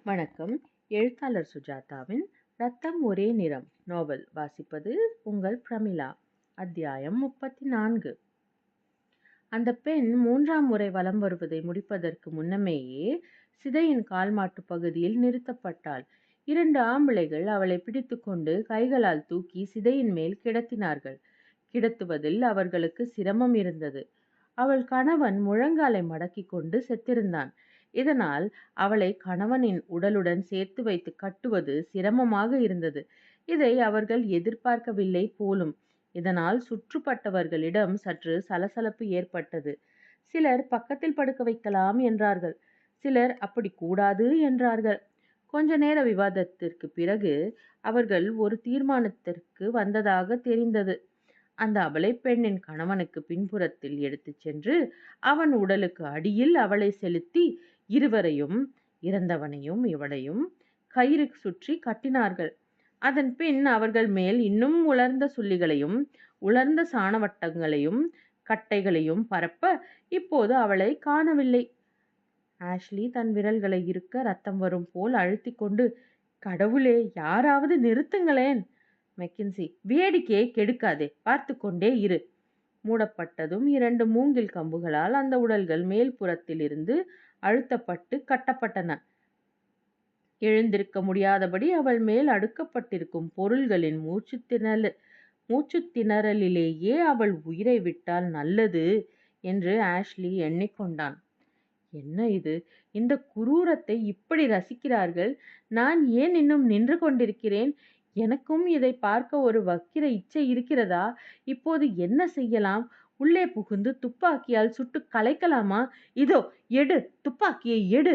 வணக்கம். எழுத்தாளர் சுஜாதாவின் "ரத்தம் ஒரே நிறம்" நாவல் வாசிப்பது உங்கள் பிரமிளா. அத்தியாயம் 34. அந்த பெண் 3ஆம் முறை வலம் வருவதை முடிப்பதற்கு முன்னமேயே சிதையின் கால்மாட்டு பகுதியில் நிறுத்தப்பட்டாள். 2 ஆம்பளைகள் அவளை பிடித்துக்கொண்டு கைகளால் தூக்கி சிதையின் மேல் கிடத்தினார்கள். கிடத்துவதில் அவர்களுக்கு சிரமம் இருந்தது. அவள் கணவன் முழங்காலை மடக்கிக் கொண்டு செத்திருந்தான். இதனால் அவளை கணவனின் உடலுடன் சேர்த்து வைத்து கட்டுவது சிரமமாக இருந்தது. இதை அவர்கள் எதிர்பார்க்கவில்லை போலும். இதனால் சுற்றுப்பட்டவர்களிடம் சற்று சலசலப்பு ஏற்பட்டது. சிலர் பக்கத்தில் படுக்க வைக்கலாம் என்றார்கள். சிலர் அப்படி கூடாது என்றார்கள். கொஞ்ச நேர விவாதத்திற்கு பிறகு அவர்கள் ஒரு தீர்மானத்திற்கு வந்ததாக தெரிந்தது. அந்த அபலை பெண்ணின் கணவனுக்கு பின்புறத்தில் எடுத்துச் சென்று அவன் உடலுக்கு அடியில் அவளை செலுத்தி இருவரையும், இறந்தவனையும் இவளையும், கயிறு சுற்றி கட்டினார்கள். அதன் பின் அவர்கள் மேல் இன்னும் உலர்ந்த சுள்ளிகளையும் உலர்ந்த சாணவட்டங்களையும் கட்டைகளையும் பரப்ப இப்போது அவளை காணவில்லை. ஆஷ்லி தன் விரல்களை இருக்க ரத்தம் வரும் போல் அழுத்தி கொண்டு, கடவுளே, யாராவது நிறுத்துங்களேன். மெக்கின்சி, வேடிக்கையை கெடுக்காதே, பார்த்து கொண்டே இரு. மூடப்பட்டதும் 2 மூங்கில் கம்புகளால் அந்த உடல்கள் மேல் புறத்தில் இருந்து அழுத்தப்பட்டு கட்டப்பட்டன. எழுந்திருக்க முடியாதபடி அவள் மேல் அடுக்கப்பட்டிருக்கும் பொருள்களின் மூச்சுத் திணறலிலேயே அவள் உயிரை விட்டால் நல்லது என்று ஆஷ்லி எண்ணிக்கொண்டான். என்ன இது? இந்த குரூரத்தை இப்படி ரசிக்கிறார்கள். நான் ஏன் இன்னும் நின்று கொண்டிருக்கிறேன்? எனக்கும் இதை பார்க்க ஒரு வக்கிர இச்சை இருக்கிறதா? இப்போது என்ன செய்யலாம்? உள்ளே புகுந்து துப்பாக்கியால் சுட்டு கலைக்கலாமா? இதோ எடு, துப்பாக்கியை எடு.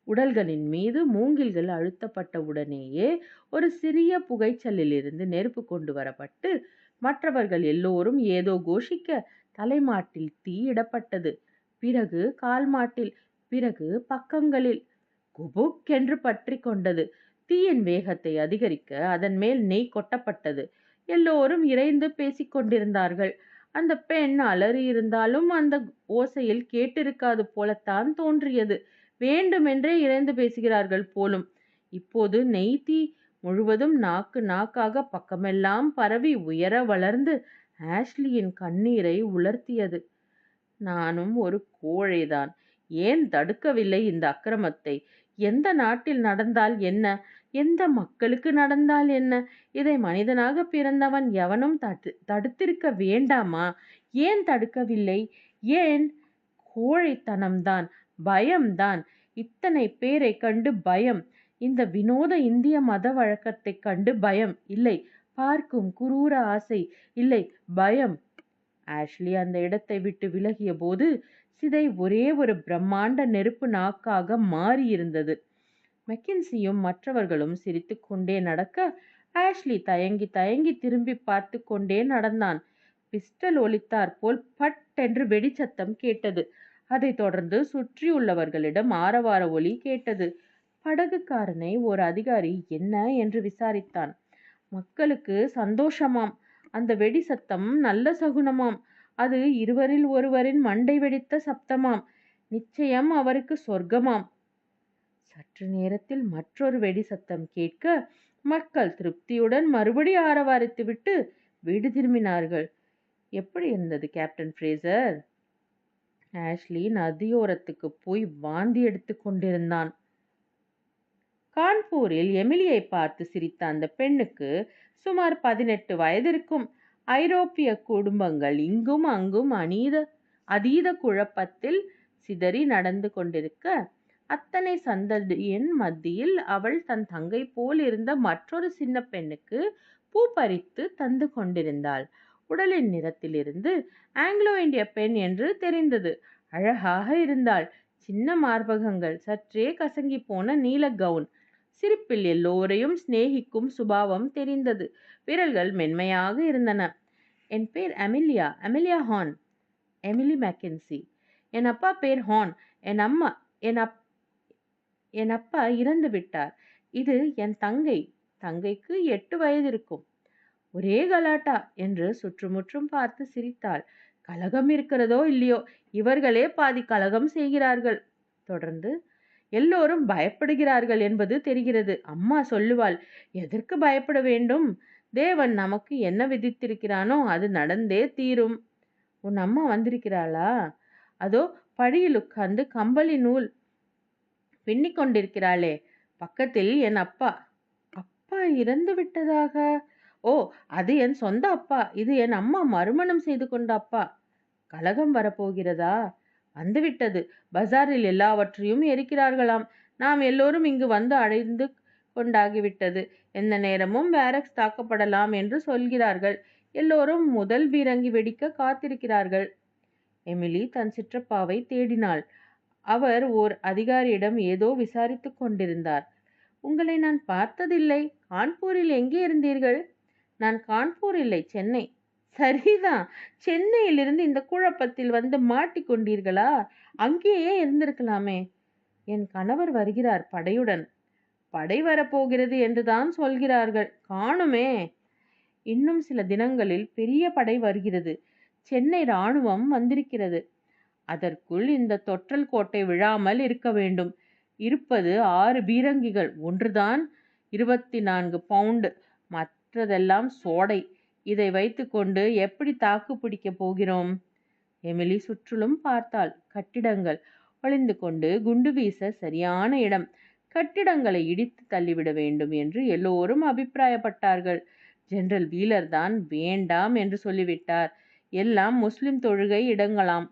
உடல்களின் மீது மூங்கில்கள் அழுத்தப்பட்ட உடனேயே ஒரு சிறிய புகைச்சலிலிருந்து நெருப்பு கொண்டு வரப்பட்டு மற்றவர்கள் எல்லோரும் ஏதோ கோஷிக்க தலைமாட்டில் தீ இடப்பட்டது. பிறகு கால்மாட்டில், பிறகு பக்கங்களில் குபுக்கென்று பற்றி கொண்டது. தீயின் வேகத்தை அதிகரிக்க அதன் மேல் நெய் கொட்டப்பட்டது. எல்லோரும் இறைந்து பேசிக்கொண்டிருந்தார்கள். அந்த பெண் அலறியிருந்தாலும் அந்த ஓசையில் கேட்டிருக்காது போலத்தான் தோன்றியது. வேண்டுமென்றே இறைந்து பேசுகிறார்கள் போலும். இப்போது நெய் தீ முழுவதும் நாக்காக பக்கமெல்லாம் பரவி உயர வளர்ந்து ஆஷ்லியின் கண்ணீரை உலர்த்தியது. நானும் ஒரு கோழைதான். ஏன் தடுக்கவில்லை இந்த அக்கிரமத்தை? எந்த நாட்டில் நடந்தால் என்ன? எந்த மக்களுக்கு நடந்தால் என்ன? இதை மனிதனாக பிறந்தவன் எவனும் தடுத்திருக்க வேண்டாமா? ஏன் தடுக்கவில்லை? ஏன்? கோழைத்தனம்தான், பயம்தான். இத்தனை பேரை கண்டு பயம். இந்த வினோத இந்திய மத வழக்கத்தை கண்டு பயம் இல்லை. பார்க்கும் குரூர ஆசை இல்லை, பயம். ஆஷ்லி அந்த இடத்தை விட்டு விலகிய போது சிதை ஒரே ஒரு பிரம்மாண்ட நெருப்பு நாக்காக மாறியிருந்தது. மெக்கின்சியும் மற்றவர்களும் சிரித்து கொண்டே நடக்க ஆஷ்லி தயங்கி தயங்கி திரும்பி பார்த்து கொண்டே நடந்தான். பிஸ்டல் ஒலித்தாற் போல் பட் என்று வெடிச்சத்தம் கேட்டது. அதைத் தொடர்ந்து சுற்றியுள்ளவர்களிடம் ஆரவார ஒலி கேட்டது. படகுக்காரனை ஓர் அதிகாரி என்ன என்று விசாரித்தான். மக்களுக்கு சந்தோஷமாம். அந்த வெடி சத்தம் நல்ல சகுனமாம். அது இருவரில் ஒருவரின் மண்டை வெடித்த சப்தமாம். நிச்சயம் அவருக்கு சொர்க்கமாம். சற்று நேரத்தில் மற்றொரு வெடி சத்தம் கேட்க மக்கள் திருப்தியுடன் மறுபடி ஆரவாரித்துவிட்டு வீடு திரும்பினார்கள். எப்படி இருந்தது கேப்டன் ஃப்ரேசர்? ஆஷ்லி நதியோரத்துக்கு போய் வாந்தி எடுத்து கொண்டிருந்தான். கான்பூரில் எமிலியை பார்த்து சிரித்த அந்த பெண்ணுக்கு சுமார் 18 வயதிருக்கும். ஐரோப்பிய குடும்பங்கள் இங்கும் அங்கும் அதீத குழப்பத்தில் சிதறி நடந்து கொண்டிருக்க அத்தனை சந்தடியின் மத்தியில் அவள் தன் தங்கை போல் இருந்த மற்றொரு சின்ன பெண்ணுக்கு பூ பறித்து தந்து கொண்டிருந்தாள். உடலின் நிறத்திலிருந்து ஆங்கிலோ இந்திய பெண் என்று தெரிந்தது. அழகாக இருந்தாள். சின்ன மார்பகங்கள், சற்றே கசங்கி போன நீல கவுன். சிரிப்பில் எல்லோரையும் சிநேகிக்கும் சுபாவம் தெரிந்தது. விரல்கள் மென்மையாக இருந்தன. என் பேர் அமெலியா ஹார்ன். Emily McKenzie. என் அப்பா பேர் ஹார்ன். என் அப்பா இறந்து விட்டார். இது என் தங்கைக்கு 8 வயது இருக்கும். ஒரே கலாட்டா என்று சுற்றுமுற்றும் பார்த்து சிரித்தாள். கலகம் இருக்கிறதோ இல்லையோ, இவர்களே பாதி கலகம் செய்கிறார்கள். தொடர்ந்து, எல்லோரும் பயப்படுகிறார்கள் என்பது தெரிகிறது. அம்மா சொல்லுவாள், எதற்கு பயப்பட வேண்டும்? தேவன் நமக்கு என்ன விதித்திருக்கிறானோ அது நடந்தே தீரும். உன் அம்மா வந்திருக்கிறாளா? அதோ படியில் உட்கார்ந்து கம்பளி நூல் பின்னிக் கொண்டிருக்கிறாளே, பக்கத்தில் என் அப்பா. அப்பா இறந்து விட்டதாக? ஓ, அது என் சொந்த அப்பா. இது என் அம்மா மறுமணம் செய்து கொண்ட அப்பா. கலகம் வரப்போகிறதா? வந்துவிட்டது. பஜாரில் எல்லாவற்றையும் எரிக்கிறார்களாம். நாம் எல்லோரும் இங்கு வந்து அடைந்து கொண்டாகிவிட்டது. எந்த நேரமும் பேரக்ஸ் தாக்கப்படலாம் என்று சொல்கிறார்கள். எல்லோரும் முதல் பீரங்கி வெடிக்க காத்திருக்கிறார்கள். எமிலி தன் சிற்றப்பாவை தேடினாள். அவர் ஓர் அதிகாரியிடம் ஏதோ விசாரித்துக் கொண்டிருந்தார். உங்களை நான் பார்த்ததில்லை. கான்பூரில் எங்கே இருந்தீர்கள்? நான் கான்பூர் இல்லை, சென்னை. சரிதான். சென்னையிலிருந்து இந்த குழப்பத்தில் வந்து மாட்டிக்கொண்டீர்களா? அங்கேயே இருந்திருக்கலாமே. என் கணவர் வருகிறார் படையுடன். படை வரப்போகிறது என்றுதான் சொல்கிறார்கள். காணுமே. இன்னும் சில தினங்களில் பெரிய படை வருகிறது. சென்னை இராணுவம் வந்திருக்கிறது. அதற்குள் இந்த தொற்றல் கோட்டை விழாமல் இருக்க வேண்டும். இருப்பது 6 பீரங்கிகள். ஒன்றுதான் 24 பவுண்டு. மற்றதெல்லாம் சோடை. இதை வைத்துக்கொண்டு எப்படி தாக்கு பிடிக்கப் போகிறோம்? எமிலி சுற்றிலும் பார்த்தாள். கட்டிடங்கள். ஒளிந்து கொண்டு குண்டு வீச சரியான இடம். கட்டிடங்களை இடித்து தள்ளிவிட வேண்டும் என்று எல்லோரும் அபிப்பிராயப்பட்டார்கள். ஜெனரல் வீலர் தான் வேண்டாம் என்று சொல்லிவிட்டார். எல்லாம் முஸ்லிம் தொழுகை இடங்களாம்.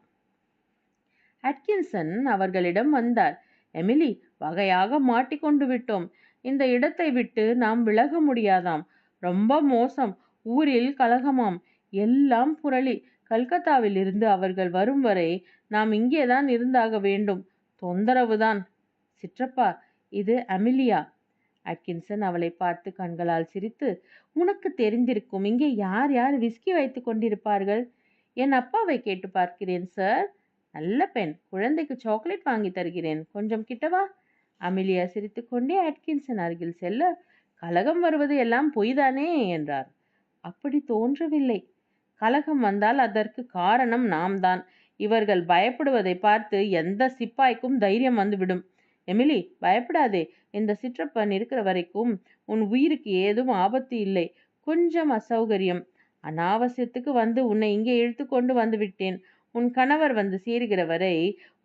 அட்கின்சன் அவர்களிடம் வந்தார். எமிலி, வகையாக மாட்டிக்கொண்டு விட்டோம். இந்த இடத்தை விட்டு நாம் விலக முடியாதாம். ரொம்ப மோசம். ஊரில் கலகமாம். எல்லாம் புரளி. கல்கத்தாவில் இருந்து அவர்கள் வரும் வரை நாம் இங்கேதான் இருந்தாக வேண்டும். தொந்தரவுதான். சிற்றப்பா, இது அமிலியா. அட்கின்சன் அவளை பார்த்து கண்களால் சிரித்து, உனக்கு தெரிந்திருக்கும். இங்கே யார் யார் விஸ்கி வைத்து கொண்டிருப்பார்கள்? என் அப்பாவை கேட்டு பார்க்கிறேன் சார். நல்ல பெண். குழந்தைக்கு சாக்லேட் வாங்கி தருகிறேன். கொஞ்சம் கிட்டவா. அமிலியா சிரித்துக்கொண்டே அட்கின்சன் அருகில் செல்ல, கலகம் வருவது எல்லாம் பொய்தானே என்றார். அப்படி தோன்றவில்லை. கலகம் வந்தால் அதற்கு காரணம் நாம் தான். இவர்கள் பயப்படுவதை பார்த்து எந்த சிப்பாய்க்கும் தைரியம் வந்துவிடும். எமிலி, பயப்படாதே. இந்த சிற்றப்பன் இருக்கிற வரைக்கும் உன் உயிருக்கு ஏதும் ஆபத்து இல்லை. கொஞ்சம் அசௌகரியம். அனாவசியத்துக்கு வந்து உன்னை இங்கே இழுத்து கொண்டு வந்து விட்டேன். உன் கணவர் வந்து சேருகிற வரை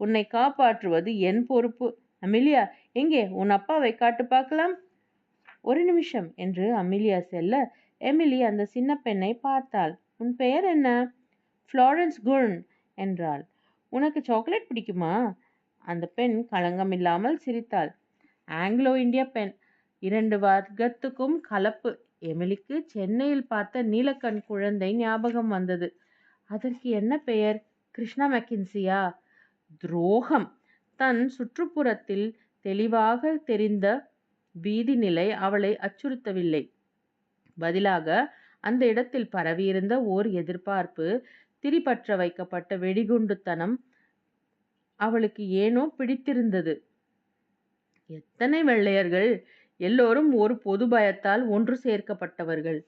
உன்னை காப்பாற்றுவது என் பொறுப்பு. அமிலியா, எங்கே உன் அப்பாவை காட்டு பார்க்கலாம். ஒரு நிமிஷம் என்று அமிலியா செல்ல, எமிலி அந்த சின்ன பெண்ணை பார்த்தாள். உன் பெயர் என்ன? ஃப்ளாரன்ஸ் குர்ன் என்றாள். உனக்கு சாக்லேட் பிடிக்குமா? அந்த பெண் களங்கமில்லாமல் சிரித்தாள். ஆங்கிலோ இந்திய பெண். 2 வர்க்கத்துக்கும் கலப்பு. எமிலிக்கு சென்னையில் பார்த்த நீலக்கண் குழந்தை ஞாபகம் வந்தது. அதற்கு என்ன பெயர்? கிருஷ்ணா மெக்கின்சியா? துரோகம். தன் சுற்றுப்புறத்தில் தெளிவாக தெரிந்த பீதி நிலை அவளை அச்சுறுத்தவில்லை. பதிலாக அந்த இடத்தில் பரவியிருந்த ஓர் எதிர்பார்ப்பு, திரிபற்ற வைக்கப்பட்ட வெடிகுண்டுத்தனம் அவளுக்கு ஏனோ பிடித்திருந்தது. எத்தனை வெள்ளையர்கள்! எல்லோரும் ஒரு பொது பயத்தால் ஒன்று சேர்க்கப்பட்டவர்கள்.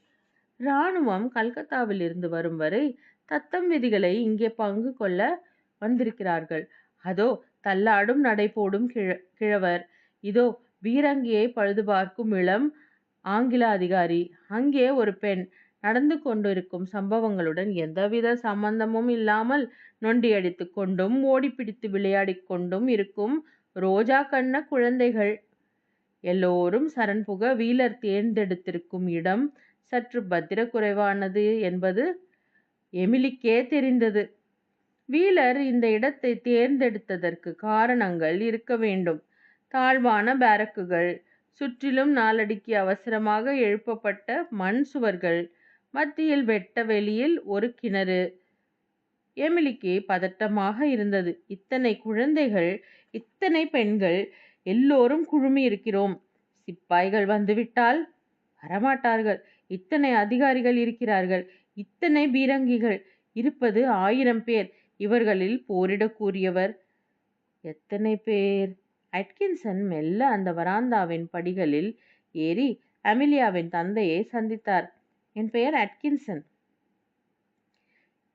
இராணுவம் கல்கத்தாவில் இருந்து வரும் வரை தத்தம் விதிகளை இங்கே பங்கு கொள்ள வந்திருக்கிறார்கள். அதோ தள்ளாடும் நடை போடும் கிழவர். இதோ பீரங்கியை பழுது பார்க்கும் இளம் ஆங்கில அதிகாரி. அங்கே ஒரு பெண். நடந்து கொண்டிருக்கும் சம்பவங்களுடன் எந்தவித சம்பந்தமும் இல்லாமல் நொண்டியடித்து கொண்டும் ஓடிப்பிடித்து விளையாடி கொண்டும் இருக்கும் ரோஜா கண்ண குழந்தைகள். எல்லோரும் சரண்புக வீலர் தேர்ந்தெடுத்திருக்கும் இடம் சற்று பத்திர குறைவானது என்பது எமிலிக்கே தெரிந்தது. வீலர் இந்த இடத்தை தேர்ந்தெடுத்ததற்கு காரணங்கள் இருக்க வேண்டும். தாழ்வான பேரக்குகள், சுற்றிலும் நாலடிக்கு அவசரமாக எழுப்பப்பட்ட மண் சுவர்கள், மத்தியில் வெட்ட வெளியில் ஒரு கிணறு. எமிலிக்கு பதட்டமாக இருந்தது. இத்தனை குழந்தைகள், இத்தனை பெண்கள், எல்லோரும் குழுமி இருக்கிறோம். சிப்பாய்கள் வந்துவிட்டால்? வரமாட்டார்கள். இத்தனை அதிகாரிகள் இருக்கிறார்கள். இத்தனை பீரங்கிகள். இருப்பது 1000 பேர். இவர்களில் போரிடக்கூடியவர் எத்தனை பேர்? அட்கின்சன் மெல்ல அந்த வராந்தாவின் படிகளில் ஏறி அமிலியாவின் தந்தையை சந்தித்தார். என் பெயர் அட்கின்சன்.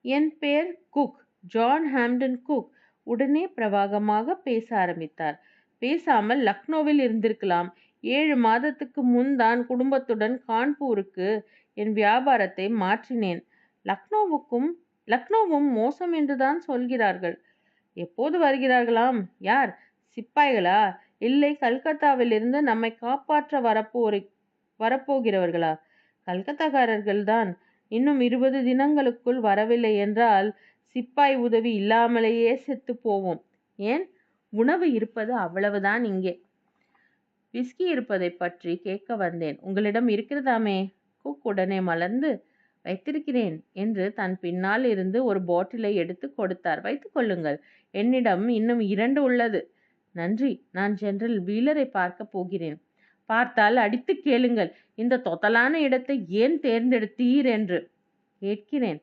என் பெயர் குக், ஜான் ஹாம்டன் குக். உடனே பிரவாகமாக பேச ஆரம்பித்தார். பேசாமல் லக்னோவில் இருந்திருக்கலாம். 7 மாதத்துக்கு முன் தான் குடும்பத்துடன் கான்பூருக்கு என் வியாபாரத்தை மாற்றினேன். லக்னோவும் மோசம் என்றுதான் சொல்கிறார்கள். எப்போது வருகிறார்களாம்? யார்? சிப்பாய்களா? இல்லை கல்கத்தாவிலிருந்து நம்மை காப்பாற்ற வரப்போகிறவர்களா? கல்கத்தாக்காரர்கள்தான். இன்னும் 20 தினங்களுக்குள் வரவில்லை என்றால் சிப்பாய் உதவி இல்லாமலேயே செத்து போவோம். ஏன்? உணவு இருப்பது அவ்வளவுதான். இங்கே விஸ்கி இருப்பதை பற்றி கேட்க வந்தேன். உங்களிடம் இருக்கிறதாமே? குக் உடனே மலர்ந்து, வைத்திருக்கிறேன் என்று தன் பின்னால் இருந்து ஒரு பாட்டிலை எடுத்து கொடுத்தார். வைத்துக் கொள்ளுங்கள். என்னிடம் இன்னும் 2 உள்ளது. நன்றி. நான் ஜெனரல் வீலரை பார்க்க போகிறேன். பார்த்தால் அடித்து கேளுங்கள், இந்த தொத்தலான இடத்தை ஏன் தேர்ந்தெடுத்தீர் என்று. கேட்கிறேன்.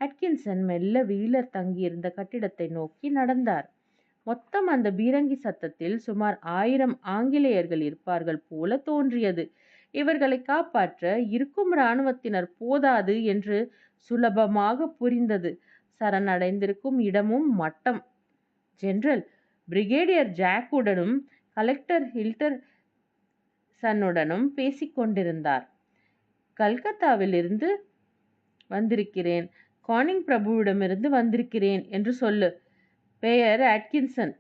அட்கின்சன் மெல்ல வீலர் தங்கியிருந்த கட்டிடத்தை நோக்கி நடந்தார். மொத்தம் அந்த பீரங்கி சத்தத்தில் சுமார் 1000 ஆங்கிலேயர்கள் இருப்பார்கள் போல தோன்றியது. இவர்களை காப்பாற்ற இருக்கும் இராணுவத்தினர் போதாது என்று சுலபமாக புரிந்தது. சரணடைந்திருக்கும் இடமும் மட்டம். ஜெனரல் பிரிகேடியர் ஜாக்குடனும் கலெக்டர் ஹில்டர்சனுடனும் பேசிக்கொண்டிருந்தார். கல்கத்தாவிலிருந்து வந்திருக்கிறேன். கானிங் பிரபுவிடமிருந்து வந்திருக்கிறேன் என்று சொல்லு. பெயர் அட்கின்சன்.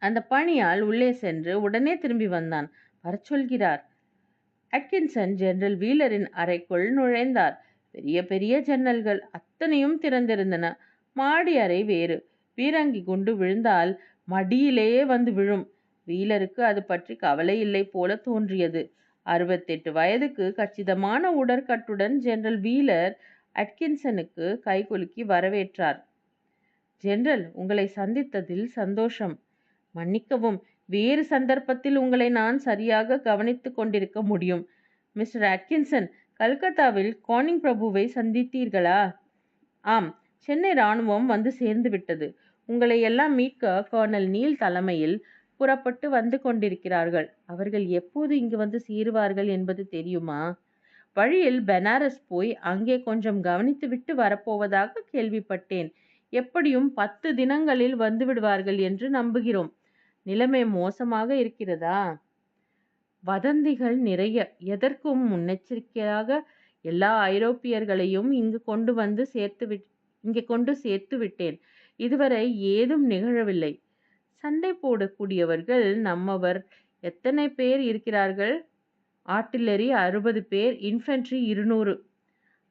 அந்த பணியால் உள்ளே சென்று உடனே திரும்பி வந்தான். வரச் சொல்கிறார். அட்கின்சன் ஜெனரல் வீலரின் அறைக்குள் நுழைந்தார். பெரிய பெரிய ஜன்னல்கள் அத்தனையும் திறந்திருந்தன. மாடி அறை வேறு. பீரங்கி குண்டு விழுந்தால் மடியிலேயே வந்து விழும். வீலருக்கு அது பற்றி கவலை இல்லை போல தோன்றியது. 68 வயதுக்கு கச்சிதமான உடற்கட்டுடன் ஜெனரல் வீலர் அட்கின்சனுக்கு கைகுலுக்கி வரவேற்றார். ஜெனரல், உங்களை சந்தித்ததில் சந்தோஷம். மன்னிக்கவும், வேறு சந்தர்ப்பத்தில் உங்களை நான் சரியாக கவனித்துக் கொண்டிருக்க முடியும். மிஸ்டர் அட்கின்சன், கல்கத்தாவில் கானிங் பிரபுவை சந்தித்தீர்களா? ஆம், சென்னை இராணுவம் வந்து சேர்ந்து விட்டது. உங்களை எல்லாம் மீட்க கர்னல் நீல் தலைமையில் புறப்பட்டு வந்து கொண்டிருக்கிறார்கள். அவர்கள் எப்போது இங்கு வந்து சேருவார்கள் என்பது தெரியுமா? வழியில் பெனாரஸ் போய் அங்கே கொஞ்சம் கவனித்துவிட்டு வரப்போவதாக கேள்விப்பட்டேன். எப்படியும் 10 தினங்களில் வந்து விடுவார்கள் என்று நம்புகிறோம். நிலைமை மோசமாக இருக்கிறதா? வதந்திகள் நிறைய. எதற்கும் முன்னெச்சரிக்கையாக எல்லா ஐரோப்பியர்களையும் இங்கே கொண்டு சேர்த்து விட்டேன். இதுவரை ஏதும் நிகழவில்லை. சண்டை போடக்கூடியவர்கள் நம்மவர் எத்தனை பேர் இருக்கிறார்கள்? ஆர்ட்டிலரி 60 பேர், இன்ஃபென்ட்ரி 200.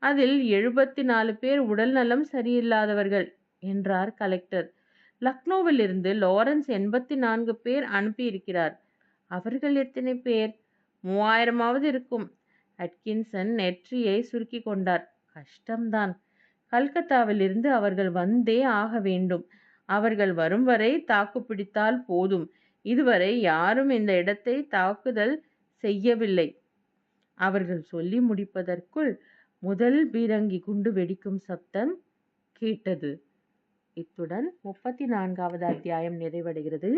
அதில் 74 பேர் உடல் நலம் சரியில்லாதவர்கள் என்றார் கலெக்டர். லக்னோவிலிருந்து லாரன்ஸ் 84 பேர் அனுப்பியிருக்கிறார். அவர்கள் எத்தனை பேர்? 3000ஆவது இருக்கும். அட்கின்சன் நெற்றியை சுருக்கி கொண்டார். கஷ்டம்தான். கல்கத்தாவிலிருந்து அவர்கள் வந்தே ஆக வேண்டும். அவர்கள் வரும் வரை தாக்கு பிடித்தால் போதும். இதுவரை யாரும் இந்த இடத்தை தாக்குதல் செய்யவில்லை. அவர்கள் சொல்லி முடிப்பதற்குள் முதல் பீரங்கி குண்டு வெடிக்கும் சத்தம் கேட்டது. இத்துடன் 34வது அத்தியாயம் நிறைவடைகிறது.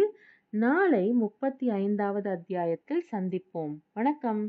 நாளை 35வது அத்தியாயத்தில் சந்திப்போம். வணக்கம்.